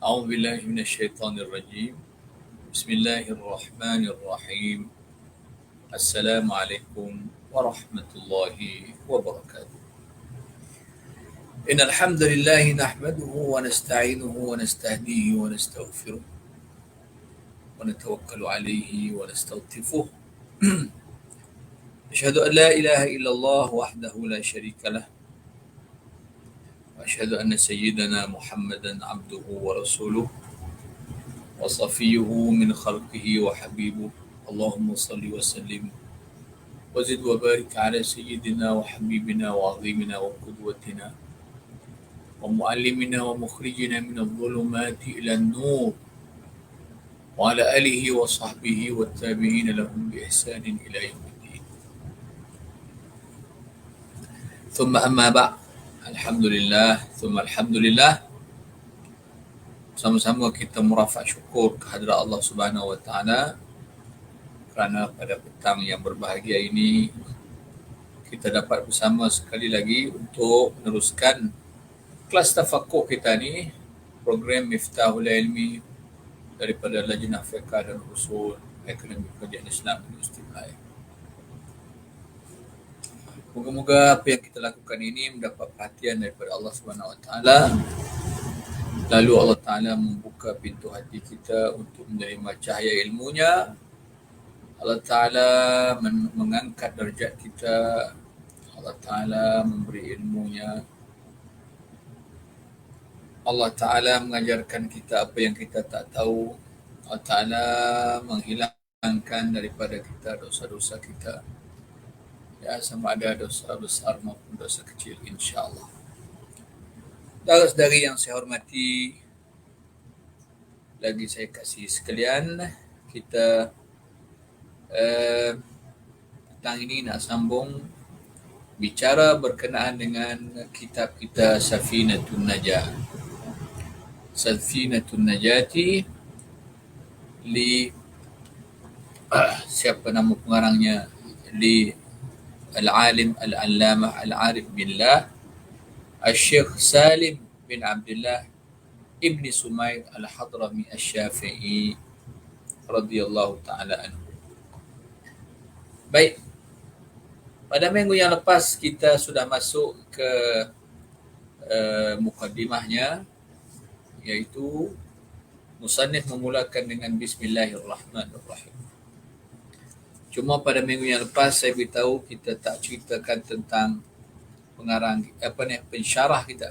أعوذ بالله من الشيطان الرجيم. بسم الله الرحمن الرحيم. السلام عليكم ورحمة الله وبركاته. إن الحمد لله نحمده ونستعينه ونستهديه ونستغفره ونتوكل عليه ونستلطفه. أشهد أن لا إله إلا الله وحده لا شريك له، وأشهد أن سيدنا محمدا عبده ورسوله وصفيه من خلقه وحبيبه. اللهم صل وسلم وزد وبارك على سيدنا وحبيبنا وعظيمنا وقدوتنا ومعلمنا ومخرجنا من الظلمات إلى النور، وعلى آله وصحبه والتابعين لهم بإحسان إلى يوم الدين. ثم أما بعد، Alhamdulillah, thumma alhamdulillah. Sama-sama kita merafak syukur kehadrat Allah Subhanahu wa taala kerana pada petang yang berbahagia ini kita dapat bersama sekali lagi untuk meneruskan kelas tafakuh kita ni, program Miftahul Ilmi daripada Lajnah Fiqh dan Usul Akademi Kajian Islam Universiti Melaya. Moga-moga apa yang kita lakukan ini mendapat perhatian daripada Allah Subhanahu wa taala. Lalu Allah Ta'ala membuka pintu hati kita untuk menerima cahaya ilmunya. Allah Ta'ala mengangkat darjat kita. Allah Ta'ala memberi ilmunya. Allah Ta'ala mengajarkan kita apa yang kita tak tahu. Allah Ta'ala menghilangkan daripada kita dosa-dosa kita. Ya, sama ada dosa besar maupun dosa kecil, insyaAllah. Saudara-saudari yang saya hormati, lagi saya kasih sekalian, kita petang ini nak sambung bicara berkenaan dengan kitab kita Safinatun Najah. Safinatun Najati li siapa nama pengarangnya, li Al-Alim Al-Allamah Al-Arif Billah Al-Syekh Salim bin Abdullah Ibn Sumaid Al-Hadrami Al-Syafi'i radhiyallahu ta'ala anhu. Baik, pada minggu yang lepas kita sudah masuk ke mukaddimahnya, iaitu musannif memulakan dengan Bismillahirrahmanirrahim. Cuma pada minggu yang lepas saya beritahu kita tak ceritakan tentang pengarang pensyarah kita.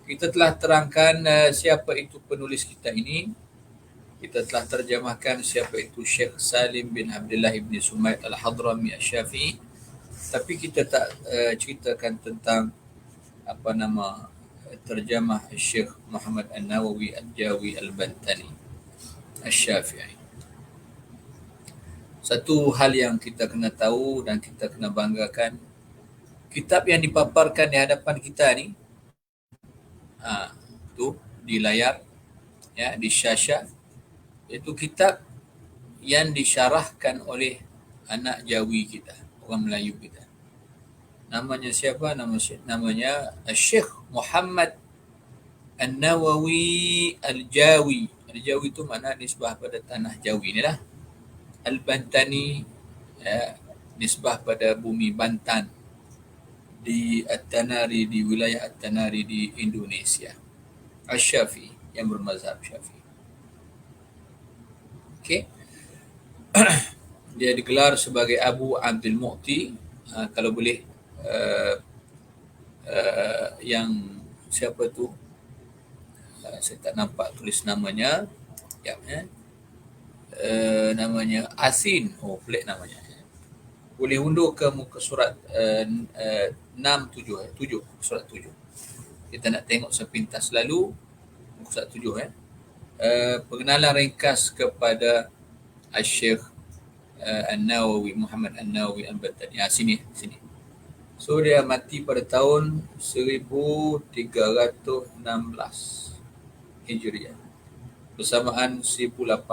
Kita telah terangkan siapa itu penulis kita ini. Kita telah terjemahkan siapa itu Syekh Salim bin Abdullah ibn Sumaid Al-Hadrami Al-Syafi'i. Tapi kita tak ceritakan tentang terjemah Syekh Muhammad An-Nawawi Al-Jawi Al-Bantani Al-Syafi'i. Satu hal yang kita kena tahu dan kita kena banggakan, kitab yang dipaparkan di hadapan kita ni, tu di layar, ya, di syashah, itu kitab yang disyarahkan oleh anak Jawi kita, orang Melayu kita. Namanya siapa? Namanya Syekh Muhammad An-Nawawi Al-Jawi. Al-Jawi itu makna nisbah pada tanah Jawi ni lah. Al-Bantani, ya, nisbah pada bumi Bantan di At-Tanari, di wilayah At-Tanari di Indonesia. Al-Syafi'i, yang bermazhab Syafi'i. Okey. Dia digelar sebagai Abu Abdul Mu'ti. Kalau boleh yang siapa tu, saya tak nampak tulis namanya. Ya, namanya Asin. Oh, pelik namanya. Boleh undur ke muka surat 7, surat 7. Kita nak tengok sepintas lalu muka surat 7. Pengenalan ringkas kepada Syekh An-Nawawi, Muhammad An-Nawawi Al-Bantani. Sini. So dia mati pada tahun 1316 Hijriah. Bersamaan 1898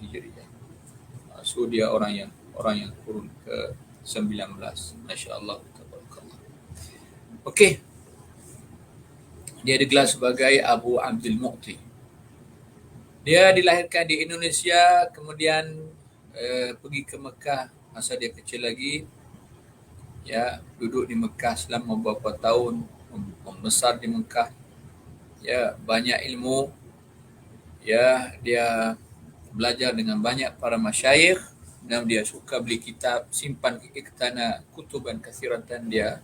Hijriah. So dia orang yang kurun ke 19. Masya-Allah, tabarakallah. Okey. Dia digelar sebagai Abu Abdul Mu'ti. Dia dilahirkan di Indonesia, kemudian pergi ke Mekah masa dia kecil lagi. Ya, duduk di Mekah selama beberapa tahun, membesar di Mekah. Ya, banyak ilmu. Ya, dia belajar dengan banyak para masyayikh dan dia suka beli kitab, simpan iktana kutuban kathiratan. Dia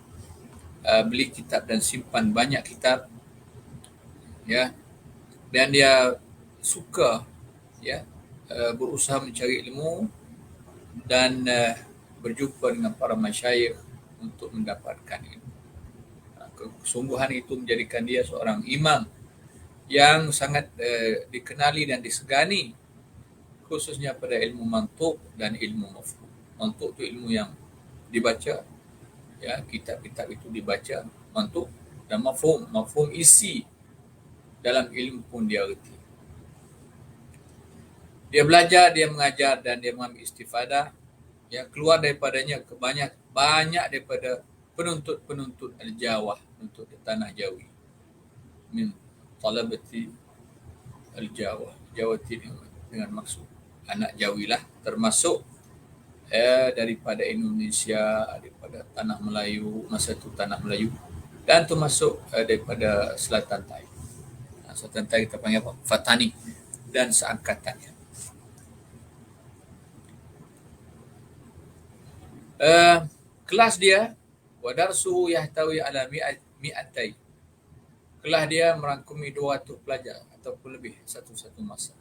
beli kitab dan simpan banyak kitab, ya, dan dia suka, ya, berusaha mencari ilmu dan berjumpa dengan para masyayikh untuk mendapatkan ilmu. Kesungguhan itu menjadikan dia seorang imam yang sangat dikenali dan disegani, khususnya pada ilmu mantuk dan ilmu mafhum. Mantuk itu ilmu yang dibaca, ya, kitab-kitab itu dibaca, mantuk, dan mafhum isi dalam ilmu pun dia reti. Dia belajar, dia mengajar, dan dia mengambil istifadah, ya, keluar daripadanya banyak daripada penuntut al-Jawah, penuntut di tanah Jawi, min talabati al-Jawah, Jawati dengan maksud anak Jawi lah, termasuk daripada Indonesia, daripada tanah Melayu, masa itu tanah Melayu, dan termasuk daripada Selatan Thai. Selatan Thai kita panggil apa? Fatani dan seangkatannya. Kelas dia wadarsuhu yahtawi ala mi'atai. Kelas dia merangkumi 200 pelajar ataupun lebih satu masa.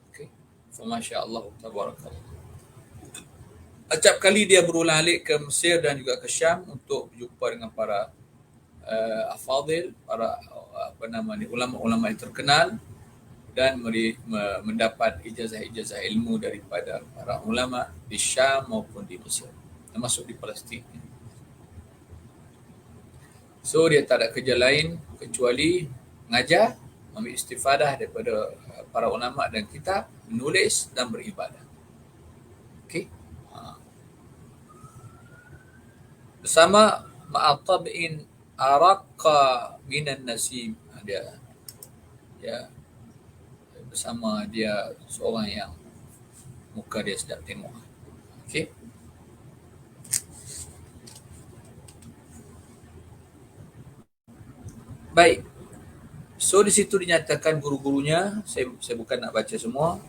Okey. Fa masya-Allah tabarakallah. Acap kali dia berulang alik ke Mesir dan juga ke Syam untuk berjumpa dengan para afadil, para ulama-ulama yang terkenal, dan mendapat ijazah ilmu daripada para ulama di Syam maupun di Mesir, termasuk di Palestin. So dia tak ada kerja lain kecuali mengajar, ambil istifadah daripada para ulama dan kitab, menulis dan beribadah. Okey. Bersama ma'atab'in araqqa minan nasim, dia, ya, bersama dia seorang yang muka dia sedap tengok. Okey. Baik. So di situ dinyatakan guru-gurunya, saya bukan nak baca semua,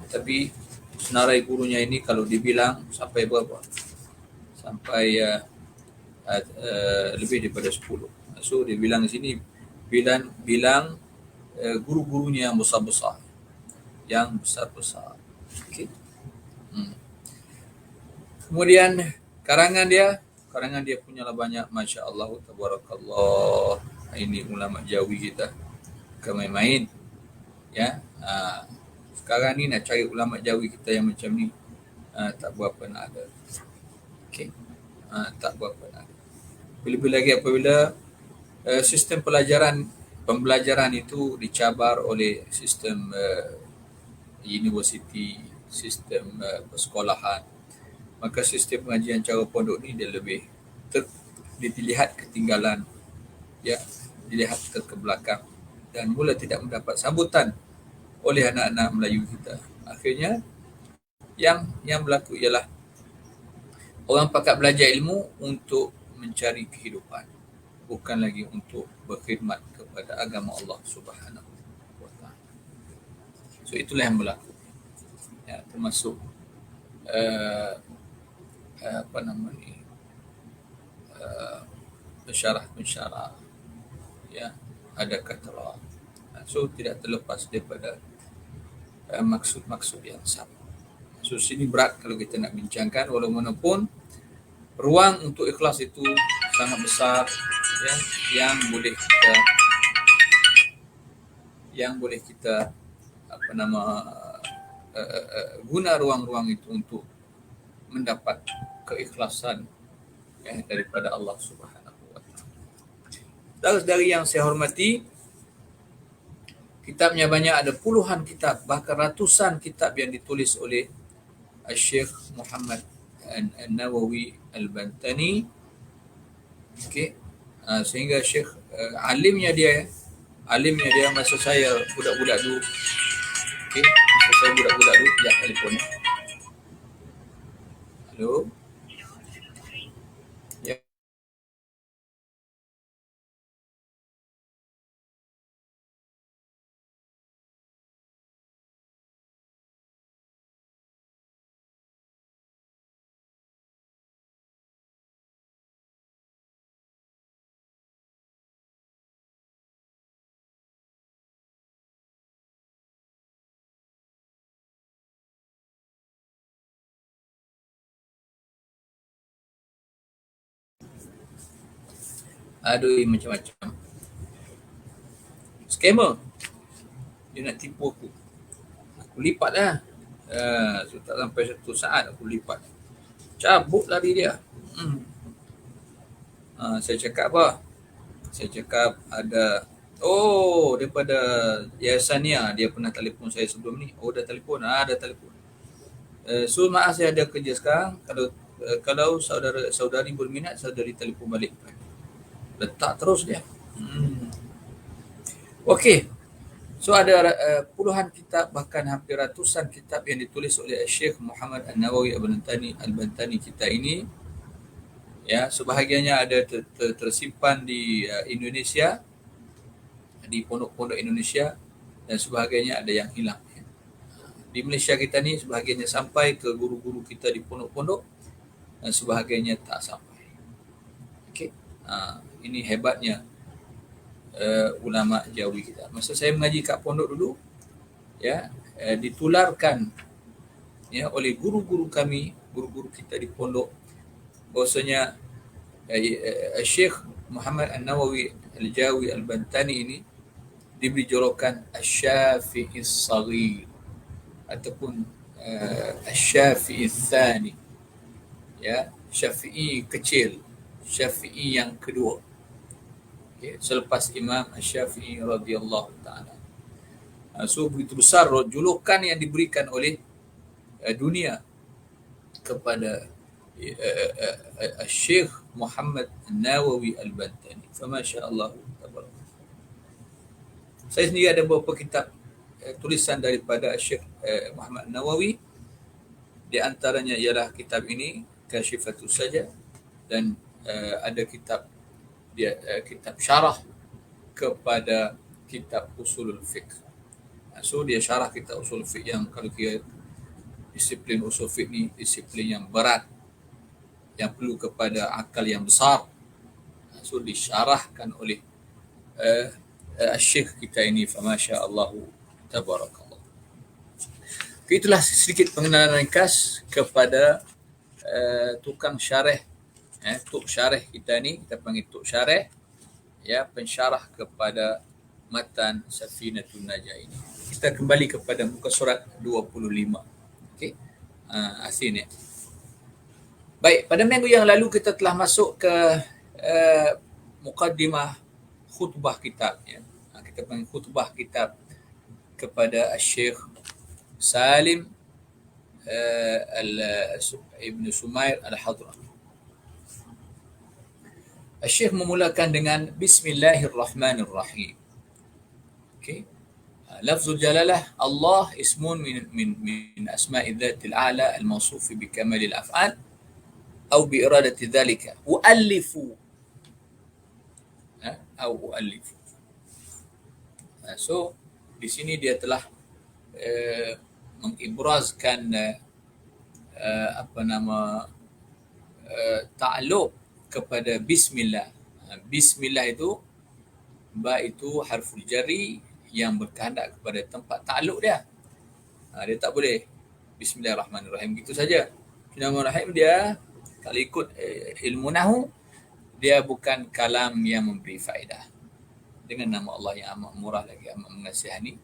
tapi senarai gurunya ini kalau dibilang sampai berapa? Sampai lebih daripada 10. So dia bilang di sini bilang guru-gurunya yang besar-besar. Okey. Kemudian karangan dia punyalah banyak, masya-Allah tabarakallah. Ini ulama Jawi kita bukan main-main, ya. Sekarang ni nak cari ulama Jawi kita yang macam ni tak berapa nak ada. Okey. Tak berapa nak ada. Lebih lagi apabila sistem pembelajaran itu dicabar oleh sistem universiti, sistem persekolahan, maka sistem pengajian cara pondok ni dia lebih dilihat ketinggalan, ya, dilihat ke belakang dan mula tidak mendapat sambutan oleh anak-anak Melayu kita. Akhirnya yang berlaku ialah orang pakat belajar ilmu untuk mencari kehidupan, bukan lagi untuk berkhidmat kepada agama Allah Subhanahu wa taala. So itulah yang berlaku. Ya, termasuk pensyarah, ya, ada kata. So tidak terlepas daripada maksud-maksud yang sama. So sini berat kalau kita nak bincangkan, walaupun ruang untuk ikhlas itu sangat besar, ya, yang boleh kita guna ruang-ruang itu untuk mendapat keikhlasan, ya, daripada Allah Subhanahu wa taala. Dari yang saya hormati, kitabnya banyak, ada puluhan kitab, bahkan ratusan kitab yang ditulis oleh Syekh Muhammad An-Nawawi Al-Bantani. Okey. Sehingga Syekh alimnya dia Alimnya dia masa saya budak-budak dulu. Okey, masa saya budak-budak dulu. Ya, telefon. Halo. Ya, aduh macam-macam. Scammer. Dia nak tipu aku. Aku lipat lah. So tak sampai 1 saat aku lipat. Cabut lari dia. Saya cakap apa? Saya cakap ada, oh, daripada Yayasan Nia, dia pernah telefon saya sebelum ni. Oh, dah telefon. Dah telefon. So maaf saya ada kerja sekarang. Kalau saudari berminat, saudari telefon balik. Letak terus dia. Okey. So ada puluhan kitab, bahkan hampir ratusan kitab yang ditulis oleh Syekh Muhammad An-Nawawi Al-Bantani kita ini. Ya, sebahagiannya ada tersimpan di Indonesia, di pondok-pondok Indonesia, dan sebahagiannya ada yang hilang. Di Malaysia kita ni sebahagiannya sampai ke guru-guru kita di pondok-pondok dan sebahagiannya tak sampai. Okey. Ini hebatnya ulama Jawi kita. Masa saya mengaji kat pondok dulu, ya, ditularkan ya oleh guru-guru kami, guru-guru kita di pondok, bahwasanya Syekh Muhammad An-Nawawi Al-Jawi Al-Bantani ini diberi julukan Asy-Syafi'i As-Saghir ataupun Asy-Syafi'i Ats-Tsani. Ya, Syafi'i kecil, Syafi'i yang kedua. Okay. Selepas Imam Asy-Syafi'i radhiyallahu taala. So begitu besar julukan yang diberikan oleh dunia kepada Syekh Muhammad An-Nawawi Al-Bantani. Famasya-Allah tabarakallah. Saya sendiri ada beberapa kitab tulisan daripada Syekh Muhammad An-Nawawi. Di antaranya ialah kitab ini, Kasyifatus Saja, dan ada kitab dia kitab syarah kepada kitab Usulul Fiqh. So dia syarah kitab Usul Fiqh yang kalau kira disiplin Usul Fiqh ni disiplin yang berat, yang perlu kepada akal yang besar. So disyarahkan oleh Syekh kita ini, famasya-Allah tabarakallah. Itulah sedikit pengenalan ringkas kepada tukang syarah, tuk syarah kita ni, kita panggil tuk syarah, ya, pensyarah kepada matan Safinatun Najah ini. Kita kembali kepada muka surat 25. Okey. Asin ya. Baik, pada minggu yang lalu kita telah masuk ke mukaddimah khutbah kitab, ya. Kita panggil khutbah kitab kepada Syekh Salim Ibn Sumair Al-Hadrami. Syekh memulakan dengan Bismillahirrahmanirrahim. Okey. Lafzul jalalah Allah ismun min asma'i dzatil a'la al-mawsuf bi kamalil af'al atau bi iradati dzalika. U'allifu. Atau u'allifu. So di sini dia telah mengibrazkan ta'alluq kepada bismillah. Bismillah itu, ba itu harful jari yang berkehendak kepada tempat ta'alluq dia. Dia tak boleh Bismillahirrahmanirrahim gitu saja. Bismillahirrahmanirrahim dia kalau ikut ilmu nahwu, dia bukan kalam yang memberi faedah. Dengan nama Allah yang amat murah lagi amat mengasihani.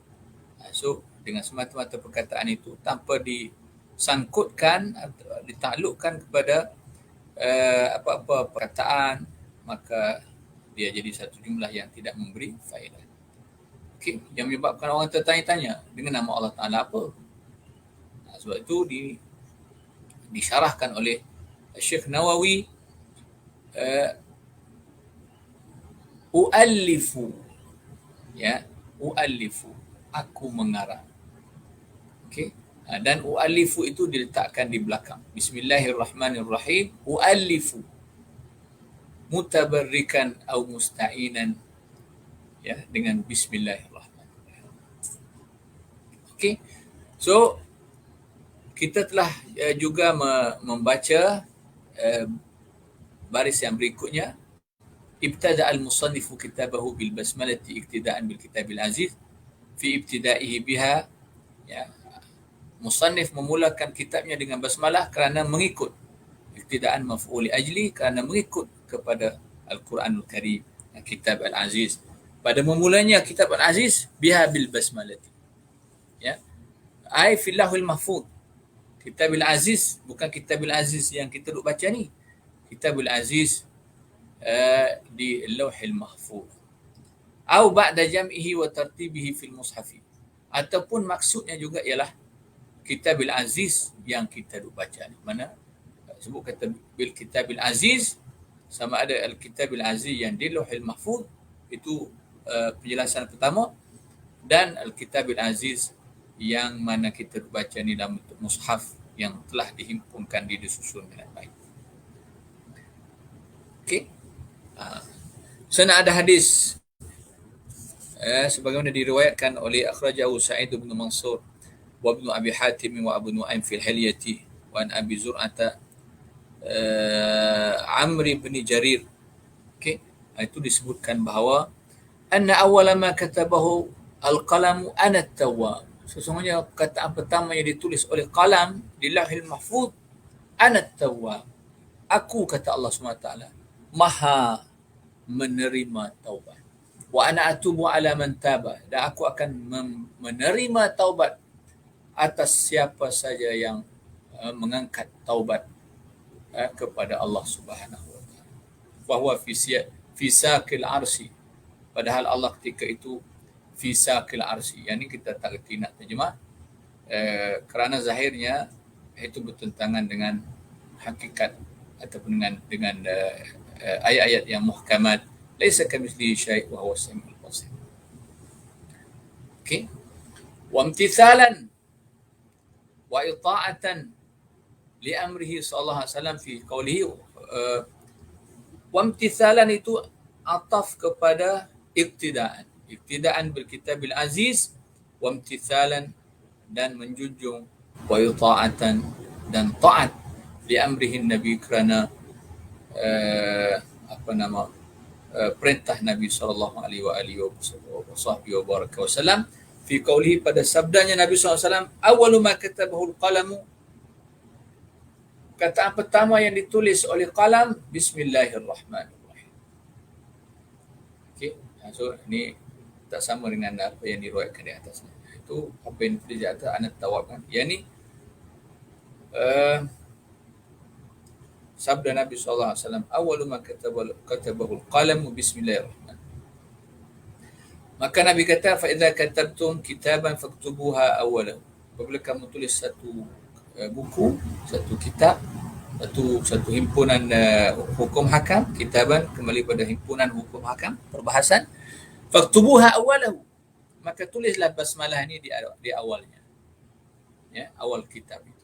So dengan semata-mata perkataan itu tanpa disangkutkan atau ditaklukkan kepada apa-apa perkataan, maka dia jadi satu jumlah yang tidak memberi faedah. Okey, yang menyebabkan orang tertanya-tanya dengan nama Allah Ta'ala apa? Sebab itu disyarahkan oleh Syekh Nawawi, u'allifu, Ya, u'allifu, aku mengarang. Okey. Dan u'allifu itu diletakkan di belakang. Bismillahirrahmanirrahim. U'allifu mutabarrikan atau musta'inan, ya, dengan bismillahirrahmanirrahim. Okey. So kita telah juga membaca baris yang berikutnya. Ibtada al-musannifu kitabahu bil basmalati iktidaan bil kitabil aziz fi ibtidaihi biha, ya, musannif memulakan kitabnya dengan basmalah kerana mengikut iktidaan maf'ul ajli, kerana mengikut kepada Al-Quranul Karim, kitab Al-Aziz. Pada memulanya kitab Al-Aziz biha bil basmalati, ya, ai fil lahul mahfuz. Kitab Al-Aziz bukan kitab Al-Aziz yang kita duk baca ni. Kitab Al-Aziz di Lauhil Mahfuz. Au ba'da jam'ihi wa tartibihi fil mushafi. Ataupun maksudnya juga ialah Kitab Al-Aziz yang kita duk baca ni. Mana sebut kata bil Kitab Al-Aziz, sama ada Al-Kitab Al-Aziz yang di Lauhil Mahfuz, itu penjelasan pertama, dan Al-Kitab Al-Aziz yang mana kita duk baca ni dalam bentuk mushaf yang telah dihimpunkan, disusun dengan baik. Okey. Sana ada hadis sebagaimana diriwayatkan oleh akhrajahu Sa'id bin Mansur wa Ibnu Abi Hatim wa Abu Nu'aim fil Hilyati wa an Abi Zur'ata Amr bin Jarir. Okey, itu disebutkan bahawa anna awwala ma katabahu al-qalamu ana at-tawwab. Sesungguhnya kataan pertama yang ditulis oleh qalam di Lauhil Mahfuz, ana at-tawwab. Aku, kata Allah SWT, Maha menerima taubat. Wa ana atubu ala man taba, dan aku akan menerima taubat atas siapa saja yang mengangkat taubat kepada Allah Subhanahu wa taala. Wa huwa fi saqil arsy. Padahal Allah ketika itu fi saqil arsy. Yang ini kita tak reti nak terjemah kerana zahirnya itu bertentangan dengan hakikat ataupun dengan ayat-ayat yang muhkamat, laisa kamitslihi syai' wa huwa as-sami'ul basir. Okey. Wa imtithalan wa ita'atan li amrihi sallallahu alaihi wasallam fi qawlihi, wa imtithalan itu ataf kepada iktidaan bil kitabil aziz, wa imtithalan dan menjunjung, wa ita'atan dan taat li amrihi nabi kerana perintah Nabi sallallahu alaihi wasallam fi qawlihi, pada sabdanya Nabi sallallahu alaihi wasallam, awwalu ma katabahu al-qalamu, kataan pertama yang ditulis oleh qalam, bismillahirrahmanirrahim. Okey, so ini tak sama dengan apa yang diriwayatkan di atasnya. Itu apa yang ditulis di atas anak tawab kan. Yang ni sabda Nabi sallallahu alaihi wasallam, awwalu ma katabahu al-qalam bismillahirrahmanirrahim. Maka Nabi kata, fa idza katabtum kitaban faktubuha awwalahu. Apabila kamu tulis satu buku, satu kitab, satu himpunan hukum hakam, kitaban kembali pada himpunan hukum hakam, perbahasan, faktubuha awwalahu, maka tulislah basmalah ini di awalnya, ya, awal kitab itu.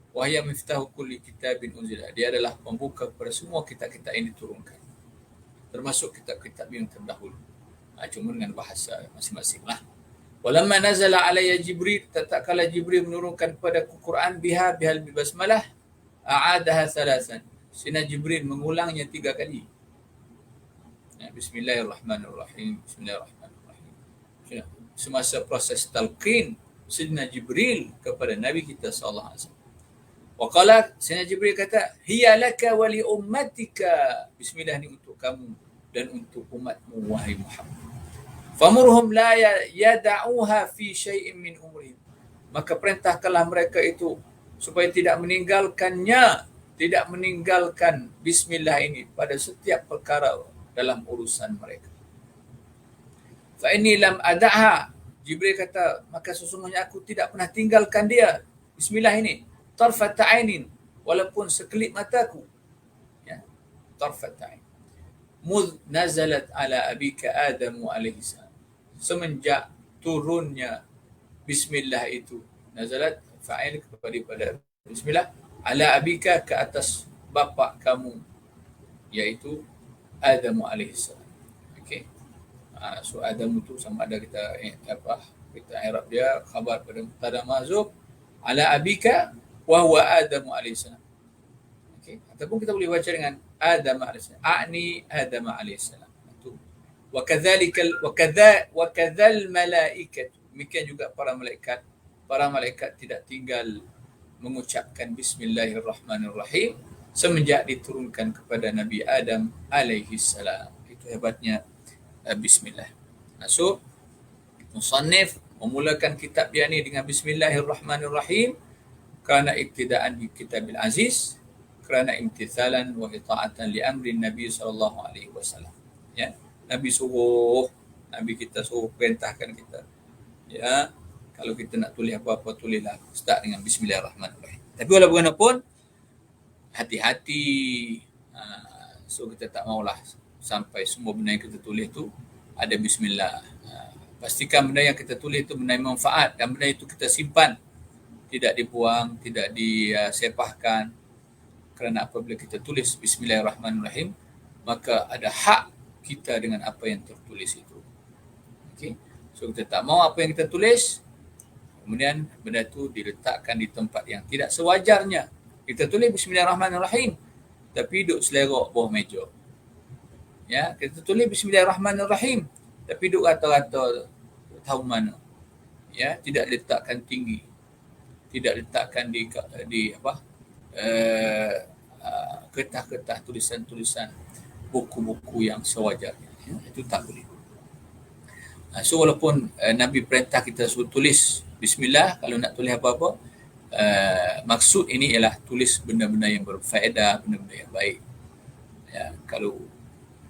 Wahya miftahu kulli kitabin unzila, dia adalah pembuka kepada semua kitab-kitab yang diturunkan, termasuk kitab-kitab yang terdahulu, cuma dengan bahasa masing-masing lah. Walamma nazala alayya Jibril, tatkala Jibril menurunkan kepadaku Quran, bihal basmalah, a'adaha thalathan, Sina Jibril mengulangnya 3 kali. Bismillahirrahmanirrahim, bismillahirrahmanirrahim. Semasa proses talqin Sina Jibril kepada Nabi kita sallallahu alaihi wasallam. Wa qala, Sina Jibril kata, hiya laka wa li ummatika, bismillah ni untuk kamu dan untuk umatmu wahai Muhammad. Famurhum la yada'uha fi syai'in min umrihim, maka perintahkanlah mereka itu supaya tidak meninggalkan bismillah ini pada setiap perkara dalam urusan mereka. Fa inni lam ada'ha, Jibril kata, maka sesungguhnya aku tidak pernah tinggalkan dia, bismillah ini, tarfat ainin, walaupun sekelip mataku, ya, tarfat ain, mudh nazalat ala abika Adam alaihi salam, semenjak turunnya bismillah itu. Nazalat fa'il kepada bismillah ala abika, ke atas bapa kamu, iaitu Adam alaihissalam. Okey. So Adam itu sama ada kita kita i'rab dia khabar pada mubtada mahzuf ala abika wa huwa Adam alaihissalam. Okey. Ataupun kita boleh baca dengan Adam alaihissalam. A'ni Adam alaihissalam. Itu. Wa kadzal malaikat. Demikian juga para malaikat. Para malaikat tidak tinggal mengucapkan bismillahirrahmanirrahim semenjak diturunkan kepada Nabi Adam alaihi salam. Itu hebatnya bismillah. So, musannif memulakan kitab dia ni dengan bismillahirrahmanirrahim kerana iktidaan bi kitabil aziz, kerana imtithalan wa ita'atan li amri Nabi sallallahu alaihi wasallam. Ya, Nabi kita suruh perintahkan kita. Ya, kalau kita nak tulis apa-apa, tulislah start dengan bismillahirrahmanirrahim. Tapi walaupun bagaimanapun, hati-hati. So kita tak maulah sampai semua benda yang kita tulis tu ada bismillah. Pastikan benda yang kita tulis tu benda yang manfaat dan benda itu kita simpan. Tidak dibuang, tidak disepahkan. Kerana apabila kita tulis bismillahirrahmanirrahim, maka ada hak kita dengan apa yang tertulis itu. Okay? So kita tak mau apa yang kita tulis, kemudian benda itu diletakkan di tempat yang tidak sewajarnya. Kita tulis bismillahirrahmanirrahim, tapi duduk selerok bawah meja. Ya, kita tulis bismillahirrahmanirrahim, tapi duduk rata-rata tahu mana. Ya, tidak letakkan tinggi. Tidak letakkan di kertas-kertas tulisan-tulisan buku-buku yang sewajarnya. Ya, itu tak boleh. So walaupun Nabi perintah kita suruh tulis bismillah kalau nak tulis apa-apa, maksud ini ialah tulis benda-benda yang berfaedah, benda-benda yang baik. Ya, kalau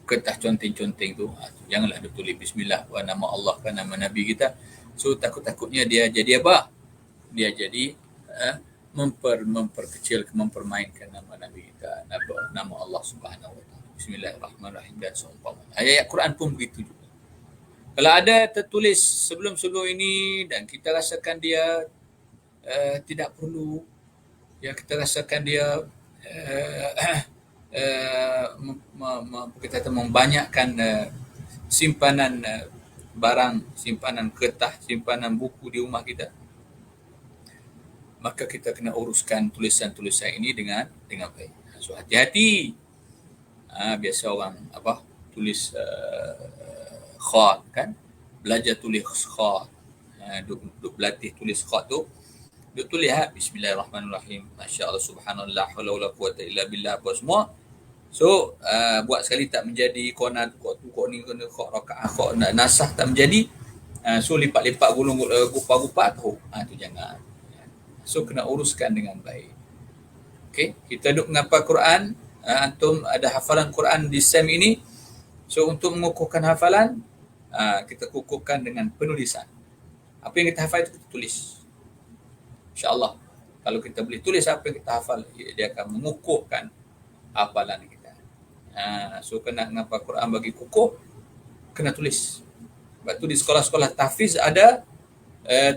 kertas conteng-conteng tu, janganlah dia tulis bismillah wa nama Allah kan nama Nabi kita. So takut-takutnya dia jadi apa? Dia jadi memperkecil, mempermainkan nama Nabi kita, nama Allah Subhanahu wa taala. Bismillahirrahmanirrahim dan seumpamanya. Ayat Quran pun begitu juga. Kalau ada tertulis sebelum-sebelum ini dan kita rasakan dia tidak perlu, ya kita rasakan dia kita membanyakkan simpanan barang, simpanan kertas, simpanan buku di rumah kita, maka kita kena uruskan tulisan-tulisan ini dengan baik. So hati-hati. Biasa orang tulis khat kan, belajar tulis khat, duk berlatih tulis khat tu, duk tulis bismillahirrahmanirrahim, masya-Allah, subhanallah, la haula wala quwata illa billah, apa semua. So buat sekali tak menjadi, kona ni kena khat rakaat, khat nasah tak menjadi, so lipat-lipat gulung gupa-gupa tu, tu jangan. So kena uruskan dengan baik. Okey, kita duk menghafal Quran, antum ada hafalan Quran di SEM ini. So untuk mengukuhkan hafalan, kita kukuhkan dengan penulisan. Apa yang kita hafal itu kita tulis. InsyaAllah. Kalau kita boleh tulis apa yang kita hafal, dia akan mengukuhkan hafalan kita. So kena menghafal Quran bagi kukuh, kena tulis. Sebab tu di sekolah-sekolah tahfiz ada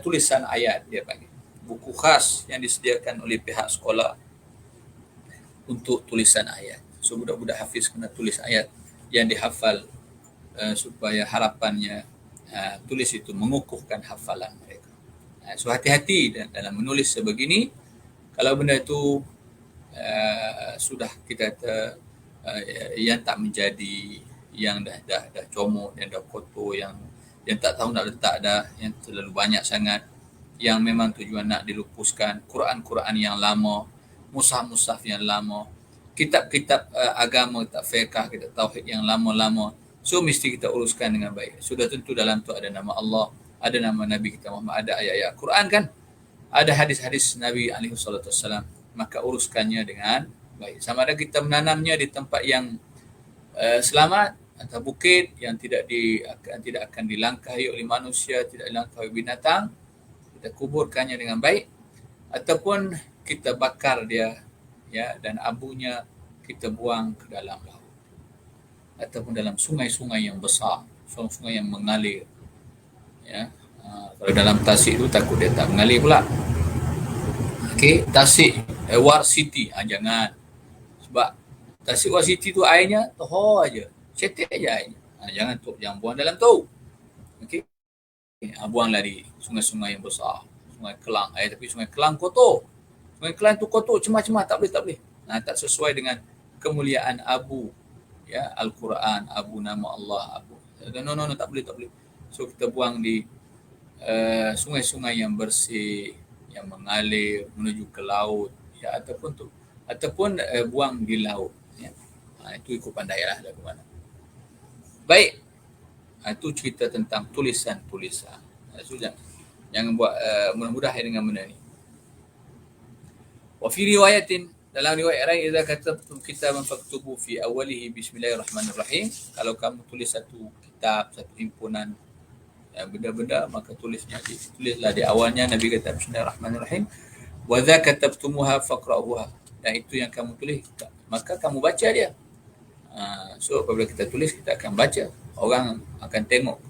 tulisan ayat, dia panggil. Buku khas yang disediakan oleh pihak sekolah untuk tulisan ayat. So budak-budak hafiz kena tulis ayat yang dihafal supaya harapannya tulis itu mengukuhkan hafalan mereka. So hati-hati dalam menulis sebegini. Kalau benda itu sudah kita yang tak menjadi, yang dah comot, yang dah kotor, yang tak tahu nak letak dah, yang terlalu banyak sangat, yang memang tujuan nak dilupuskan, Quran-Quran yang lama, mushaf-mushaf yang lama, kitab-kitab agama, kitab fiqh, kitab tauhid yang lama-lama. So mesti kita uruskan dengan baik. Sudah tentu dalam tu ada nama Allah, ada nama Nabi kita Muhammad, ada ayat-ayat Quran kan, ada hadis-hadis Nabi alaihi salatu wasallam, maka uruskannya dengan baik. Sama ada kita menanamnya di tempat yang selamat atau bukit yang tidak akan dilangkahi oleh manusia, tidak dilangkahi binatang, kita kuburkannya dengan baik, ataupun kita bakar dia, ya, dan abunya kita buang ke dalam laut ataupun dalam sungai-sungai yang besar, sungai yang mengalir, Ya. Kalau dalam tasik tu takut dia tak mengalir pula. Okey, tasik war city, jangan. Sebab tasik war city tu airnya tohor aja. Cetek aja airnya. Jangan buang dalam tu. Okey. Buanglah di sungai-sungai yang besar. Sungai Kelang. Tapi Sungai Kelang kotor. Sungai Kelang tu kotor, cemar-cemar, tak boleh. Tak sesuai dengan kemuliaan abu, ya, Al-Quran, abu nama Allah, abu. No, tak boleh. So kita buang di sungai-sungai yang bersih, yang mengalir menuju ke laut, ya, ataupun buang di laut, ya. Itu ikut pandailah dah ke mana. Baik. Itu cerita tentang tulisan-tulisan. So jangan buat mudah-mudah dengan benda ni. Wa fi riwayatin, dalam riwayat lain, idza katabtum kitaban faktubu fi awwalihi bismillahirrahmanirrahim. Kalau kamu tulis satu kitab, satu himpunan benda-benda, maka tulislah di awalnya. Nabi kata bismillahirrahmanirrahim. Wa dza katabtumuha faqra'uha. Dan itu yang kamu tulis, maka kamu baca dia. So apabila kita tulis, kita akan baca. Orang akan tengok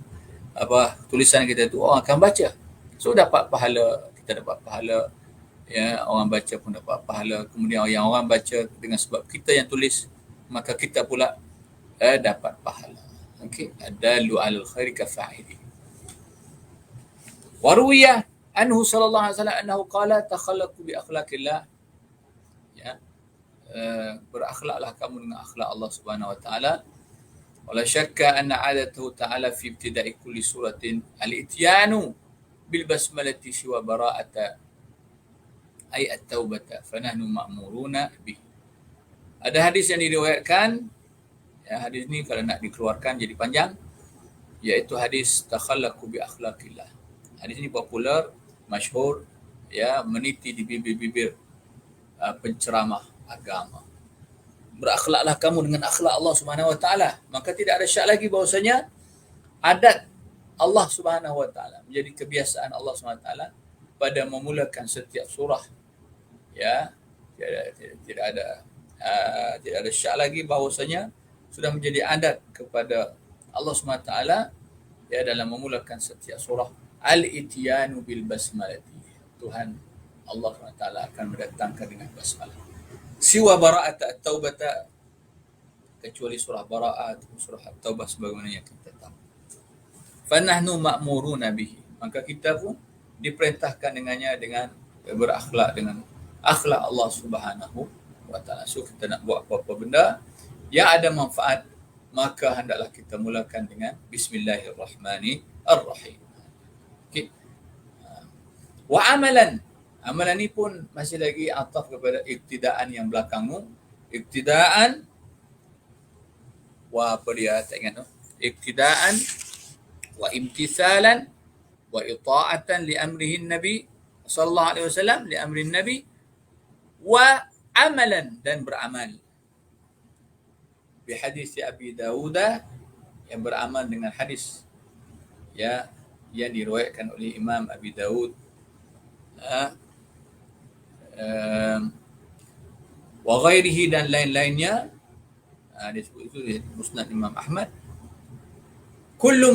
apa tulisan kita tu, orang akan baca. So dapat pahala, kita dapat pahala, ya, orang baca pun dapat pahala. Kemudian yang orang baca dengan sebab kita yang tulis, maka kita pula dapat pahala. Okey, adalu alal khairi kafa'ili. Wa ruwiya anhu sallallahu alaihi wasallam annahu qala takhallaqu bi akhlaqillah. Ya. Berakhlaklah kamu dengan akhlak Allah Subhanahu wa taala. Wala syakka anna 'adatahu ta'ala fi ibtida'i kulli suratin al-ityanu bil basmalati siwa bara'ata ay at-taubata fa nahnu ma'muruna bih. Ada hadis yang diriwayatkan, ya, hadis ni kalau nak dikeluarkan jadi panjang, iaitu hadis takhallaqu bi akhlaqillah. Hadis ini popular, masyhur, ya, meniti di bibir-bibir penceramah agama. Berakhlaklah kamu dengan akhlak Allah Subhanahu wa taala, maka tidak ada syak lagi bahwasanya adat Allah Subhanahu wa taala menjadi kebiasaan Allah Subhanahu wa taala pada memulakan setiap surah. Ya, tidak ada syak lagi bahwasanya sudah menjadi adat kepada Allah Subhanahu wa taala, ya, dalam memulakan setiap surah al-ityanu bil basmalati. Tuhan Allah Subhanahu wa taala akan mendatangkan dengan basmalah. Siwa bara'at at-taubata, kecuali surah Bara'at, surah At-Taubah sebagaimana yang kita tahu. Fa nahnu ma'muruna bihi, maka kita pun diperintahkan dengannya, dengan berakhlak dengan akhlak Allah Subhanahu wa taala. So kita nak buat apa-apa benda yang ada manfaat, maka hendaklah kita mulakan dengan bismillahirrahmanirrahim. Okey. Wa amalan ni pun masih lagi ataf kepada ibtidaan yang belakangmu. Ibtidaan wa apa dia, tak ingat tu. Ibtidaan wa imtithalan wa ita'atan li amrihin nabi sallallahu alaihi wasallam, li amrin nabi, wa amalan, dan beramal. Bi hadis Abi Dawud, yang beramal dengan hadis, ya, yang diriwayatkan oleh Imam Abi Dawud, wa ghairihi, dan lain-lainnya. Disebut itu di Musnad Imam Ahmad. Kullu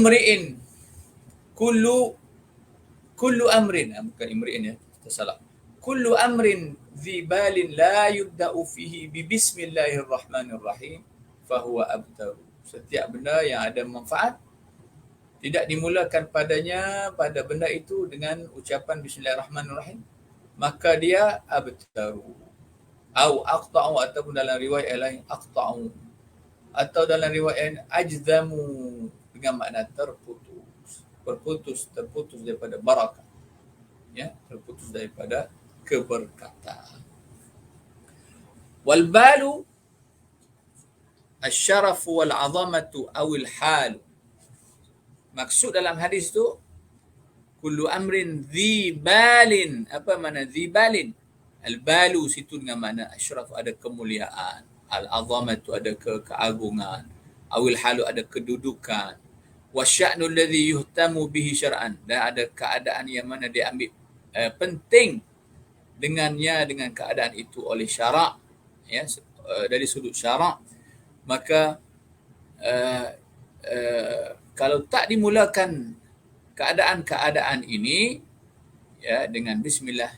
amrin, bukan imri'in, ya, tersalah. Kullu amrin dzibalin la yubda'u fihi bi bismillahirrahmanirrahim fahuwa abtaru. Setiap benda yang ada manfaat tidak dimulakan padanya, pada benda itu, dengan ucapan bismillahirrahmanirrahim, maka dia abtaru. Au aqta'u, ataupun dalam riwayat lain aqta'u, atau dalam riwayat lain ajzamu, dengan makna terputus daripada barakah, ya, terputus daripada keberkataan. Wal balu asy-syarafu wal 'azamatu awil halu. Maksud dalam hadis tu kullu amrin dzibalin. Apa makna dzibalin? Al-balu situ dengan makna asyraf, ada kemuliaan, al-'azamatu ada keagungan, awil halu ada kedudukan, wasya'nu alladhi yuhtamu bihi syar'an, dan ada keadaan yang mana diambil penting dengannya, dengan keadaan itu oleh syarak, ya, dari sudut syarak. Maka kalau tak dimulakan keadaan-keadaan ini ya dengan bismillah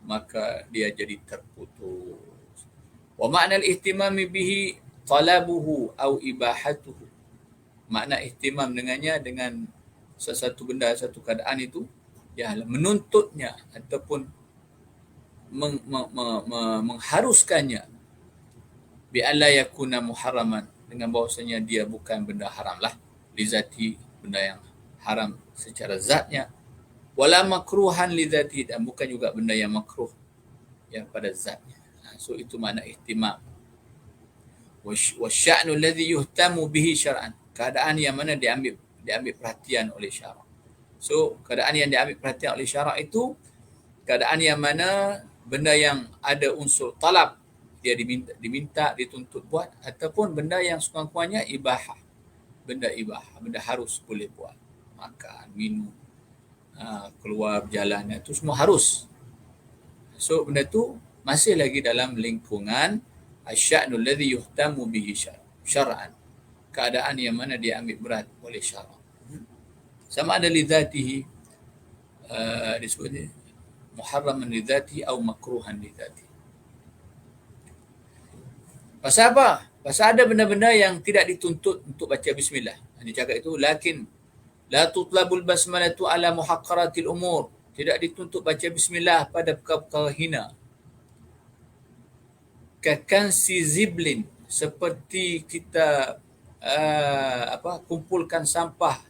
maka dia jadi terputus. Wa ma'na al-ihtimami bihi talabuhu au ibahatuhu. Makna ihtimam dengannya dengan sesuatu benda, satu keadaan itu ya menuntutnya ataupun mengharuskannya bi alla yakuna muharraman, dengan bahawasanya dia bukan benda haram lah, li zati, benda yang haram secara zatnya, wala makruhan li zati, dan bukan juga benda yang makruh yang pada zatnya. So itu makna ihtimam. Wasya'nu alladhi yuhtamu bihi syar'an, keadaan yang mana diambil perhatian oleh syarak. So keadaan yang diambil perhatian oleh syarak itu keadaan yang mana benda yang ada unsur talab, dia diminta, dituntut buat, ataupun benda yang sekurang-kurangnya ibahah, benda ibahah, benda harus boleh buat, makan, minum, keluar berjalan, itu semua harus. So benda tu masih lagi dalam lingkungan asya'nul ladzi yuhtamu bihi syar'an, keadaan yang mana dia ambil berat oleh syarak. Sama ada li dzatihi, disebutnya muharraman li dzatihi atau makruhan li dzatihi. Pasal apa? Pasal ada benda-benda yang tidak dituntut untuk baca bismillah. Dia cakap itu, lakin la tutlabul basmalatu ala muhaqqaratil umur. Tidak dituntut baca bismillah pada perkara-perkara hina. Kakansi ziblin, seperti kita kumpulkan sampah,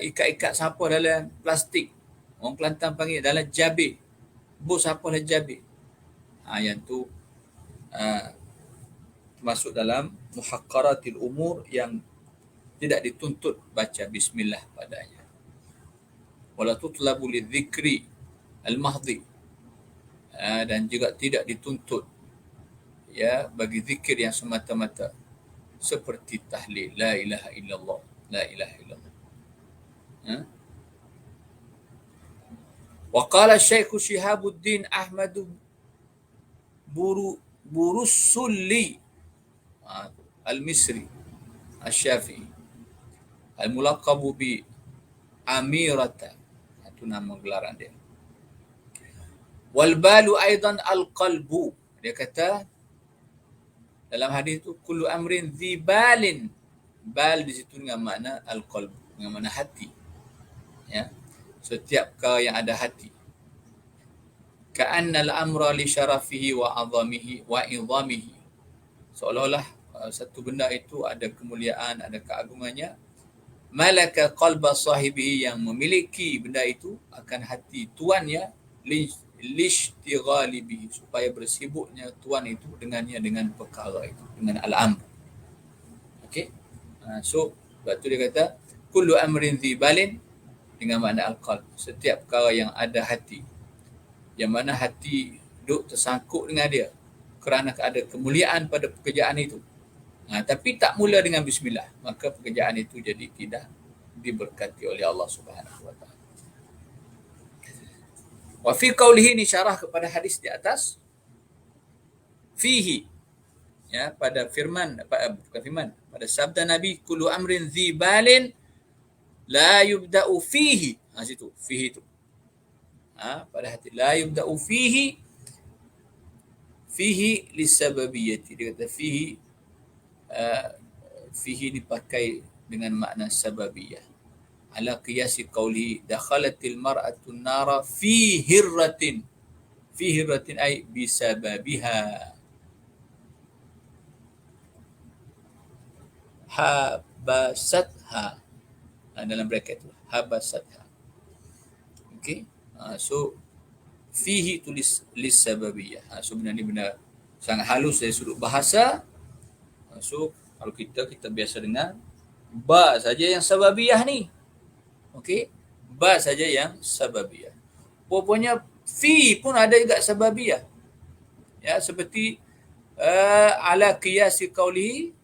ikat-ikat sampah dalam plastik. Orang Kelantan panggil dalam jabir. Bos sampah dalam jabir. Yang tu masuk dalam muhaqqaratil umur yang tidak dituntut baca bismillah padanya. Wala tutlabu lidzikri al-mahdhi, dan juga tidak dituntut ya bagi zikir yang semata-mata seperti tahlil la ilaha illallah, la ilaha illallah. Wa qala Syekh Syihabuddin Ahmad Burusulli al-Misri al-Syafi'i al-mulaqabu bi Amirata, itu nama gelaran dia. Wal balu aidan al-qalbu, dia kata dalam hadis itu kullu amrin dhi balin, bal di situ dengan makna al-qalbu, dengan makna hati, ya, setiap perkara yang ada hati. Ka'anna al-amra li syarafihi wa 'azamihi wa 'idhamihi, seolah-olah satu benda itu ada kemuliaan, ada keagungannya. Malaka qalba sahibihi, yang memiliki benda itu akan hati tuannya, lishtighali bihi, supaya bersibuknya tuan itu dengannya, dengan perkara itu, dengan al-amr. Okey. So sebab tu dia kata kullu amrin dhi balin, dengan makna al-qalb, setiap perkara yang ada hati, yang mana hati duk tersangkut dengan dia kerana ada kemuliaan pada pekerjaan itu, tapi tak mula dengan bismillah, maka pekerjaan itu jadi tidak diberkati oleh Allah Subhanahu wa taala. Wa fi qawlihi, ni syarah kepada hadis di atas, fihi, ya, pada firman, bukan firman, pada sabda Nabi, kullu amrin dhi balin la yubda'u fihi, situ fihi tu, pada hati, la yubda'u fihi lisababiyyati, dia kata fihi, fihi dipakai dengan makna sababiyah, ala qiyasi qawli dakhalatil mar'atu nara fi hirratin ay bisababiha, habasatha, dalam bracket tu habasatha. Okey, so fihi tulis lisababiyah. Sebenarnya ni benda sangat halus dari sudut bahasa. So kalau kita biasa dengar ba saja yang sababiyah ni. Okey, ba saja yang sababiyah. Rupanya fi pun ada juga sababiyah. Ya, seperti ala qiyasi qaulihi,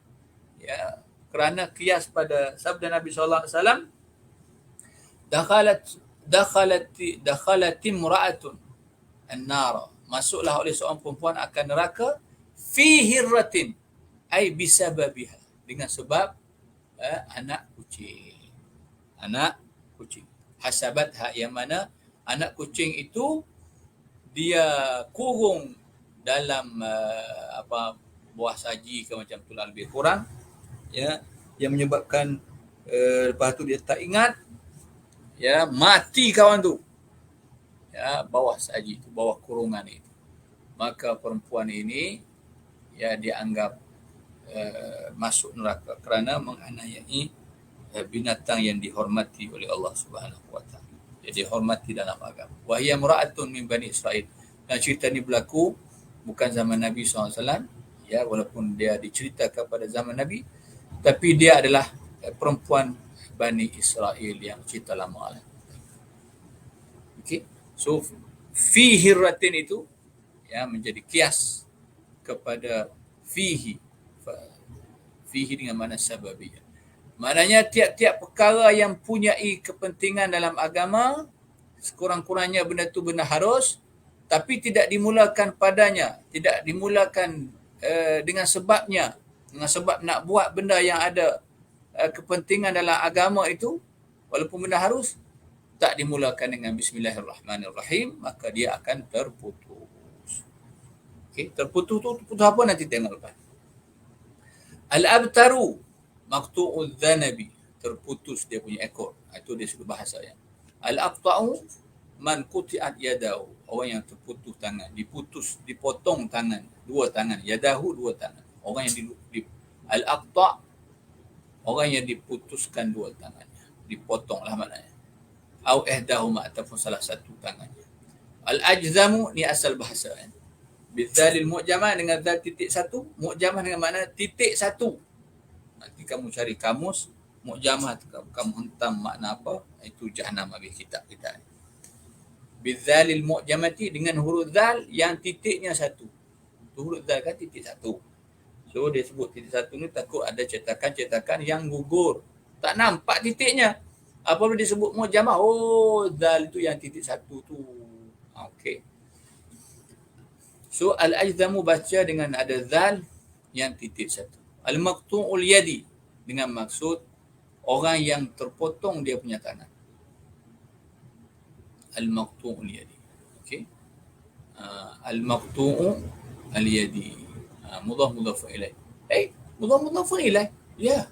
ya, kerana qiyas pada sabda Nabi sallallahu alaihi wasallam, dakhalat imra'atun an-nar, masuklah oleh seorang perempuan akan neraka, fi hirratin ay bisababiha, dengan sebab anak kucing. Anak kucing. Hasabatha, yang mana anak kucing itu dia kurung dalam buah saji ke macam tu lah, lebih kurang, ya, yang menyebabkan lepas tu dia tak ingat, ya, mati kawan tu, ya, bawah saji tu, bawah kurungan itu. Maka perempuan ini, ya, dianggap masuk neraka kerana menganiayai binatang yang dihormati oleh Allah Subhanahu wa taala. Jadi dihormati dalam agama. Wa hiya mura'atun min Bani Israil. Dan cerita ni berlaku bukan zaman Nabi SAW, ya, walaupun dia diceritakan pada zaman Nabi, tapi dia adalah perempuan Bani Israel yang cerita lama lah. Okey. So fi hirratin itu, ya, menjadi kias kepada fihi. Fihi dengan makna sababiyah. Maknanya tiap-tiap perkara yang punyai kepentingan dalam agama, sekurang-kurangnya benda tu benda harus, tapi tidak dimulakan padanya, tidak dimulakan dengan sebabnya, dengan sebab nak buat benda yang ada kepentingan dalam agama itu, walaupun benda harus, tak dimulakan dengan Bismillahirrahmanirrahim, maka dia akan terputus. Okay, terputus apa nanti tengok lepas. Al-abtaru maqtu'udz dzanabi, terputus dia punya ekor. Itu dia sebut bahasa yang. Al-aqta'u man quti'at yadahu, orang yang terputus tangan, dipotong tangan, dua tangan, yadahu dua tangan. Orang yang al-aqta', orang yang diputuskan dua tangannya, dipotonglah maknanya. Au ihdahuma, ataupun salah satu tangannya. Al-ajzamu ni asal bahasa kan. Bidzalil mu'jamah, dengan zal titik satu, mu'jamah dengan makna titik satu. Nanti kamu cari kamus, mu'jamah kamu hentam makna apa, itu Jahannam habis kitab kita. Bidzalil mu'jamati, dengan huruf zal yang titiknya satu. Tu huruf zal kan titik satu. So dia sebut titik satu ni takut ada cetakan-cetakan yang gugur, tak nampak titiknya. Apabila disebut mu'jamah, oh zal tu yang titik satu tu. Okey. So al-ajzamu baca dengan ada zal yang titik satu. Al-maqtu'ul yadi, dengan maksud orang yang terpotong dia punya tangan. Al-maqtu'ul yadi. Okey. Al-maqtu'u al-yadi. Mudhaf ilaih. Mudhaf ilaih. Ya.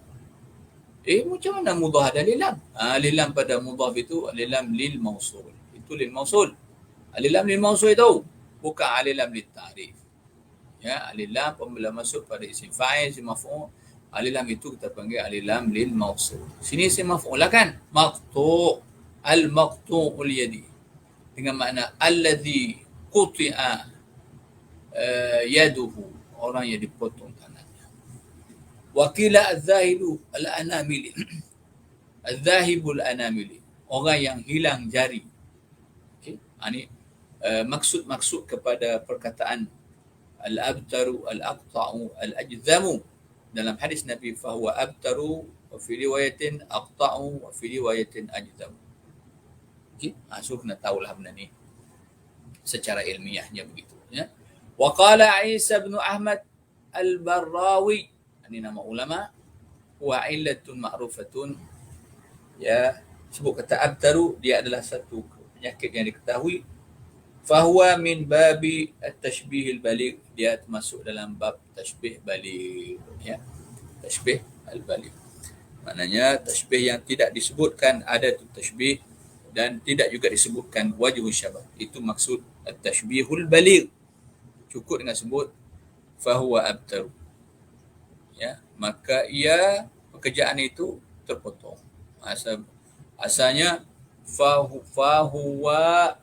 Macam mana mudhaf ada lilam? Lilam pada mudhaf itu lilam lil mausul. Itu lil mausul. Lilam lil mausul itu bukan lilam lil ta'rif. Ya, alilam apabila masuk pada isim fa'il, isim maf'ul, alilam itu kita panggil alilam lil mausul. Sini isim maf'ul lah kan? Maqtu', al-maqtu'ul yadi, dengan makna alladhi quti'a yaduhu, orang yang dipotong tangannya. Wa qila az-zahibu al-anamili, az-zahibul anamili, orang yang hilang jari. Okey, ini maksud kepada perkataan al-abtaru, al-aqta'u, al-ajzamu. Dalam hadis Nabi, fahuwa abtaru, wa fi riwayatin aqta'u, wa fi riwayatin ajzamu. Okey, so kena tahulah benda ni secara ilmiahnya begitu, ya. Wa qala Isa bin Ahmad al-Barrawi, ini nama ulama, wa illatun ma'rufatun, ya, sebut kata abtaru, dia adalah satu penyakit yang diketahui. Fahuwa min babi at-tashbih al-baligh, dia termasuk dalam bab tashbih baligh, ya. Tashbih al-baligh, maknanya tashbih yang tidak disebutkan ada tu tashbih, dan tidak juga disebutkan wajhul syabah. Itu maksud at-tashbihul baligh. Cukup dengan sebut fahuwa abtaru, ya, maka ia pekerjaan itu terpotong. Asalnya fahuwa